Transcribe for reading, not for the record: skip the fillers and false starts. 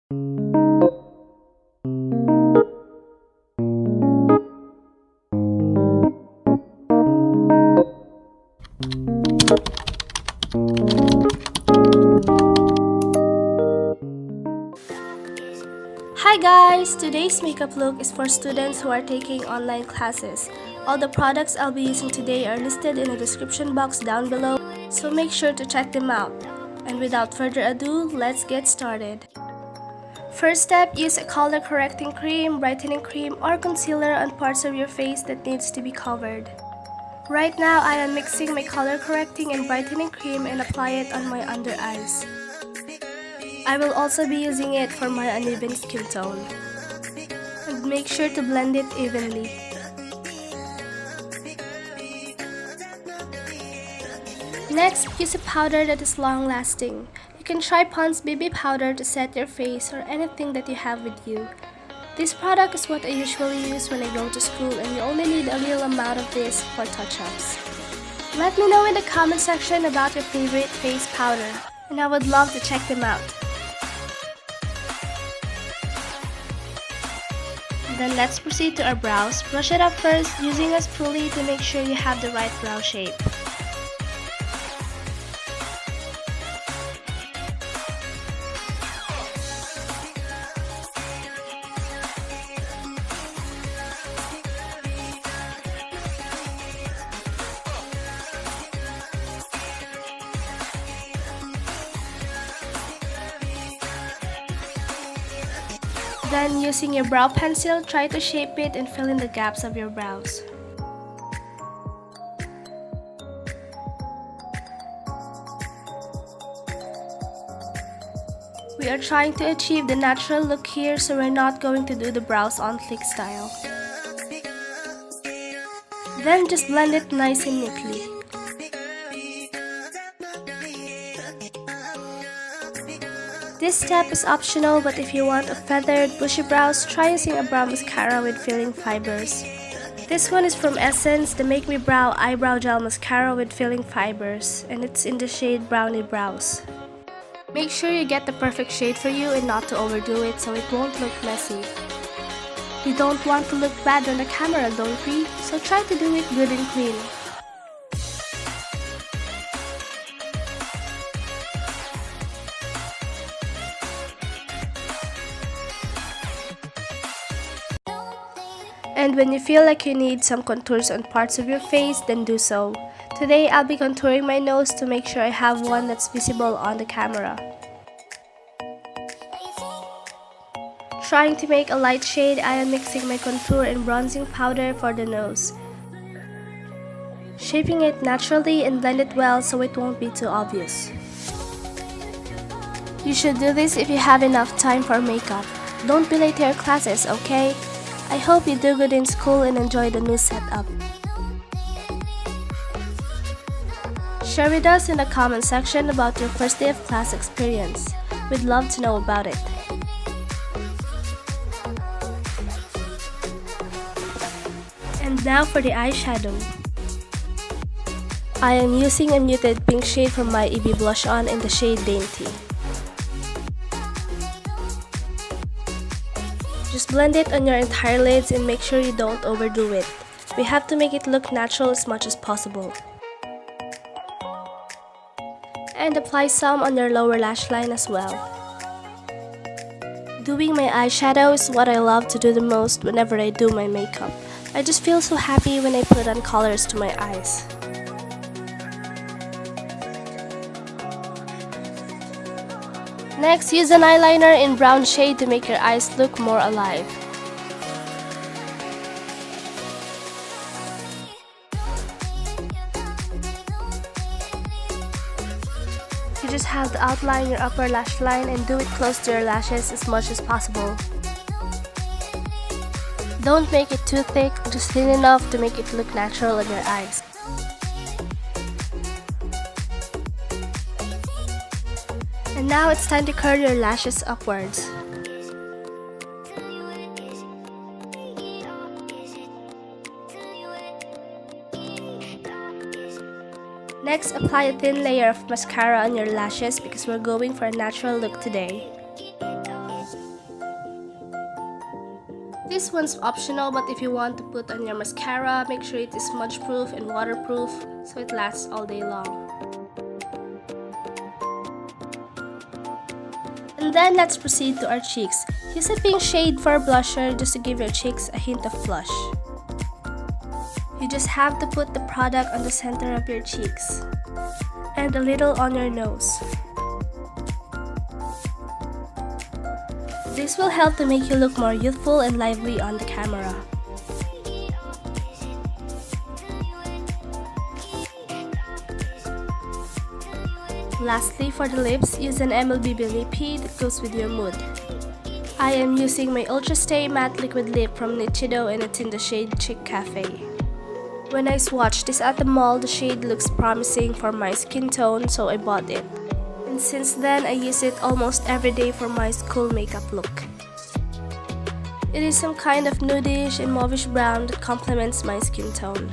Hi guys! Today's makeup look is for students who are taking online classes. All the products I'll be using today are listed in the description box down below, so make sure to check them out. And without further ado, let's get started. First step, use a color correcting cream, brightening cream, or concealer on parts of your face that needs to be covered. Right now, I am mixing my color correcting and brightening cream and apply it on my under eyes. I will also be using it for my uneven skin tone. And make sure to blend it evenly. Next, use a powder that is long-lasting. You can try Pond's BB powder to set your face or anything that you have with you. This product is what I usually use when I go to school, and you only need a little amount of this for touch-ups. Let me know in the comment section about your favorite face powder, and I would love to check them out. Then let's proceed to our brows. Brush it up first using a spoolie to make sure you have the right brow shape. Then, using your brow pencil, try to shape it and fill in the gaps of your brows. We are trying to achieve the natural look here, so we're not going to do the brows on flick style. Then just blend it nice and neatly. This step is optional, but if you want a feathered, bushy brows, try using a brow mascara with filling fibers. This one is from Essence, the Make Me Brow Eyebrow Gel Mascara with filling fibers, and it's in the shade Browny Brows. Make sure you get the perfect shade for you and not to overdo it so it won't look messy. We don't want to look bad on the camera, don't we? So try to do it good and clean. And when you feel like you need some contours on parts of your face, then do so. Today, I'll be contouring my nose to make sure I have one that's visible on the camera. Trying to make a light shade, I am mixing my contour and bronzing powder for the nose. Shaping it naturally and blend it well so it won't be too obvious. You should do this if you have enough time for makeup. Don't be late to your classes, okay? I hope you do good in school and enjoy the new setup. Share with us in the comment section about your first day of class experience. We'd love to know about it. And now for the eyeshadow. I am using a muted pink shade from my EB Blush On in the shade Dainty. Just blend it on your entire lids and make sure you don't overdo it. We have to make it look natural as much as possible. And apply some on your lower lash line as well. Doing my eyeshadow is what I love to do the most whenever I do my makeup. I just feel so happy when I put on colors to my eyes. Next, use an eyeliner in brown shade to make your eyes look more alive. You just have to outline your upper lash line and do it close to your lashes as much as possible. Don't make it too thick, just thin enough to make it look natural on your eyes. And now it's time to curl your lashes upwards. Next, apply a thin layer of mascara on your lashes because we're going for a natural look today. This one's optional, but if you want to put on your mascara, make sure it is smudge proof and waterproof so it lasts all day long. And then let's proceed to our cheeks. Use a pink shade for a blusher just to give your cheeks a hint of blush. You just have to put the product on the center of your cheeks and a little on your nose. This will help to make you look more youthful and lively on the camera. Lastly, for the lips, use an MLB lippy that goes with your mood. I am using my Ultra Stay Matte Liquid Lip from Nichido and it's in the shade Chic Cafe. When I swatched this at the mall, the shade looks promising for my skin tone, so I bought it. And since then, I use it almost every day for my school makeup look. It is some kind of nudish and mauvish brown that complements my skin tone.